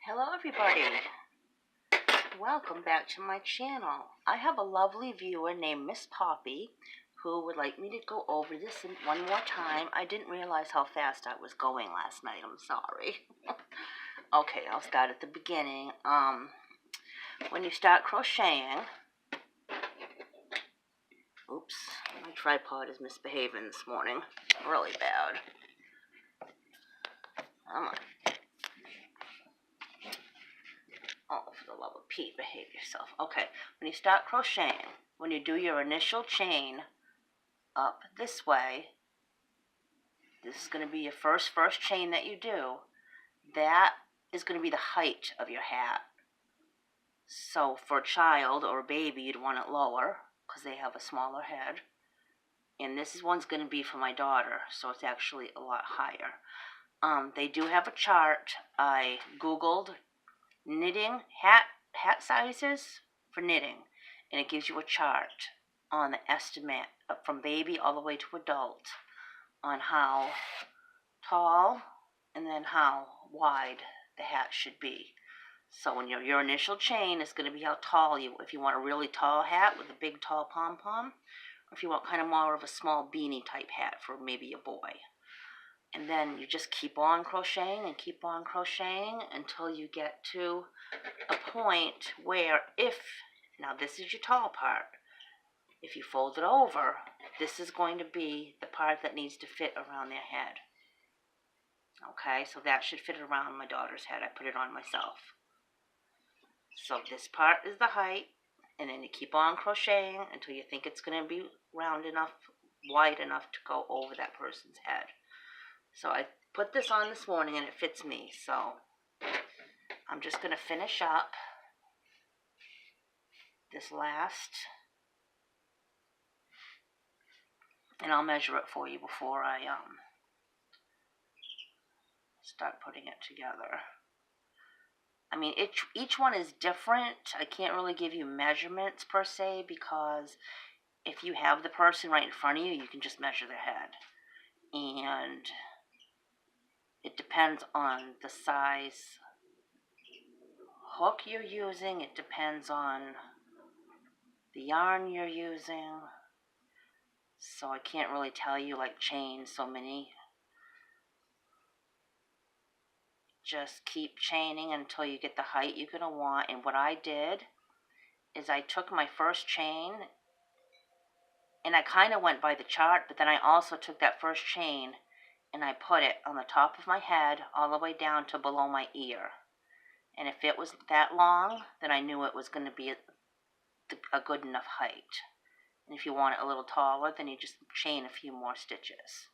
Hello everybody, welcome back to my channel. I have a lovely viewer named Miss Poppy who would like me to go over this one more time. I didn't realize how fast I was going last night, I'm sorry. Okay, I'll start at the beginning. When you start crocheting, oops, my tripod is misbehaving this morning, really bad. Come on. Oh, for the love of Pete, behave yourself. Okay, when you start crocheting, when you do your initial chain up this way, this is going to be your first chain that you do. That is going to be the height of your hat. So for a child or a baby, you'd want it lower because they have a smaller head. And this one's going to be for my daughter, so it's actually a lot higher. They do have a chart. I Googled knitting hat sizes for knitting, and it gives you a chart on the estimate from baby all the way to adult on how tall and then how wide the hat should be. So when your initial chain is going to be how tall if you want a really tall hat with a big tall pom-pom, or if you want kind of more of a small beanie type hat for maybe a boy. And then you just keep on crocheting and keep on crocheting until you get to a point where now this is your tall part, if you fold it over, this is going to be the part that needs to fit around their head. Okay, so that should fit around my daughter's head. I put it on myself. So this part is the height, and then you keep on crocheting until you think it's going to be round enough, wide enough to go over that person's head. So I put this on this morning and it fits me, so I'm just going to finish up this last, and I'll measure it for you before I start putting it together. I mean, each one is different. I can't really give you measurements per se, because if you have the person right in front of you, you can just measure their head. And it depends on the size hook you're using. It depends on the yarn you're using. So I can't really tell you like chain so many. Just keep chaining until you get the height you're going to want. And what I did is I took my first chain and I kind of went by the chart, but then I also took that first chain and I put it on the top of my head all the way down to below my ear. And if it was that long, then I knew it was going to be a good enough height. And if you want it a little taller, then you just chain a few more stitches.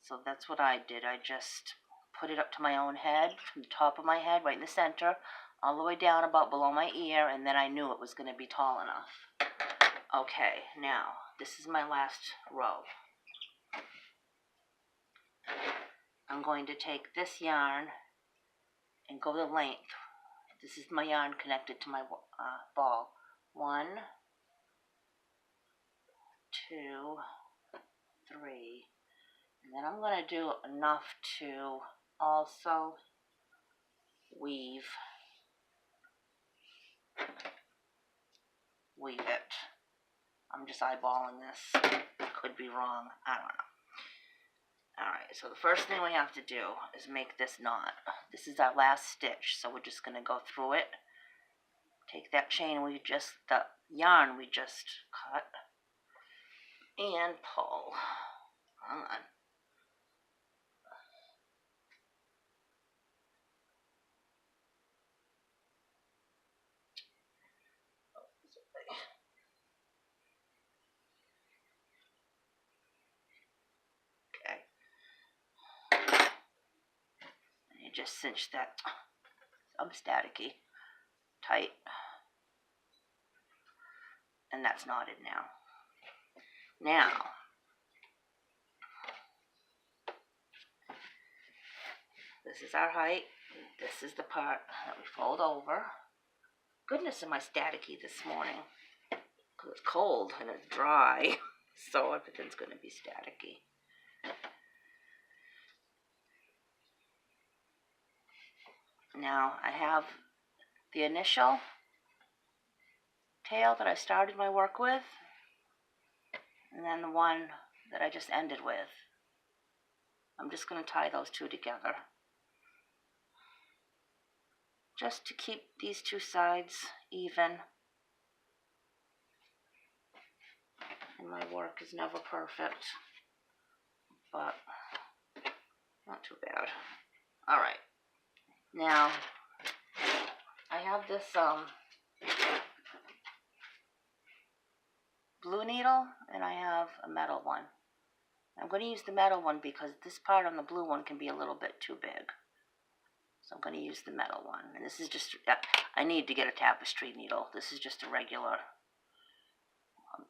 So that's what I did. I just put it up to my own head, from the top of my head, right in the center, all the way down about below my ear, and then I knew it was going to be tall enough. Okay, now, this is my last row. I'm going to take this yarn and go the length. This is my yarn connected to my ball. 1, 2, 3. And then I'm going to do enough to also weave it. I'm just eyeballing this. Could be wrong. I don't know. Alright, so the first thing we have to do is make this knot. This is our last stitch, so we're just going to go through it. Take that chain the yarn we just cut, and pull. Come on. Just cinch that. I'm staticky. Tight. And that's knotted now. Now, this is our height. This is the part that we fold over. Goodness, am I staticky this morning. Because it's cold and it's dry. So everything's going to be staticky. Now I have the initial tail that I started my work with, and then the one that I just ended with. I'm just going to tie those two together, just to keep these two sides even. And my work is never perfect, but not too bad. All right, now I have this blue needle, and I have a metal one. I'm going to use the metal one because this part on the blue one can be a little bit too big. So I'm going to use the metal one. And this is just, I need to get a tapestry needle. This is just a regular,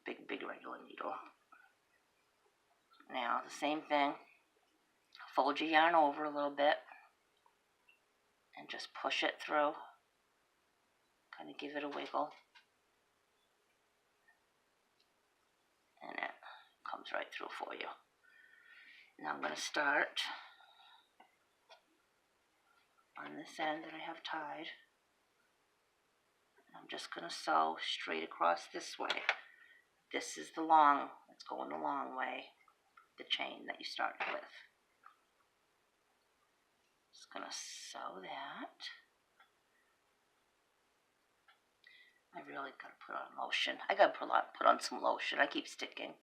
big regular needle. Now, the same thing. Fold your yarn over a little bit and just push it through. Kind of give it a wiggle. And it comes right through for you. Now I'm going to start on this end that I have tied. I'm just going to sew straight across this way. This is the long, it's going the long way, the chain that you started with. Just going to sew that. I really got to put on lotion. I got to put on some lotion. I keep sticking.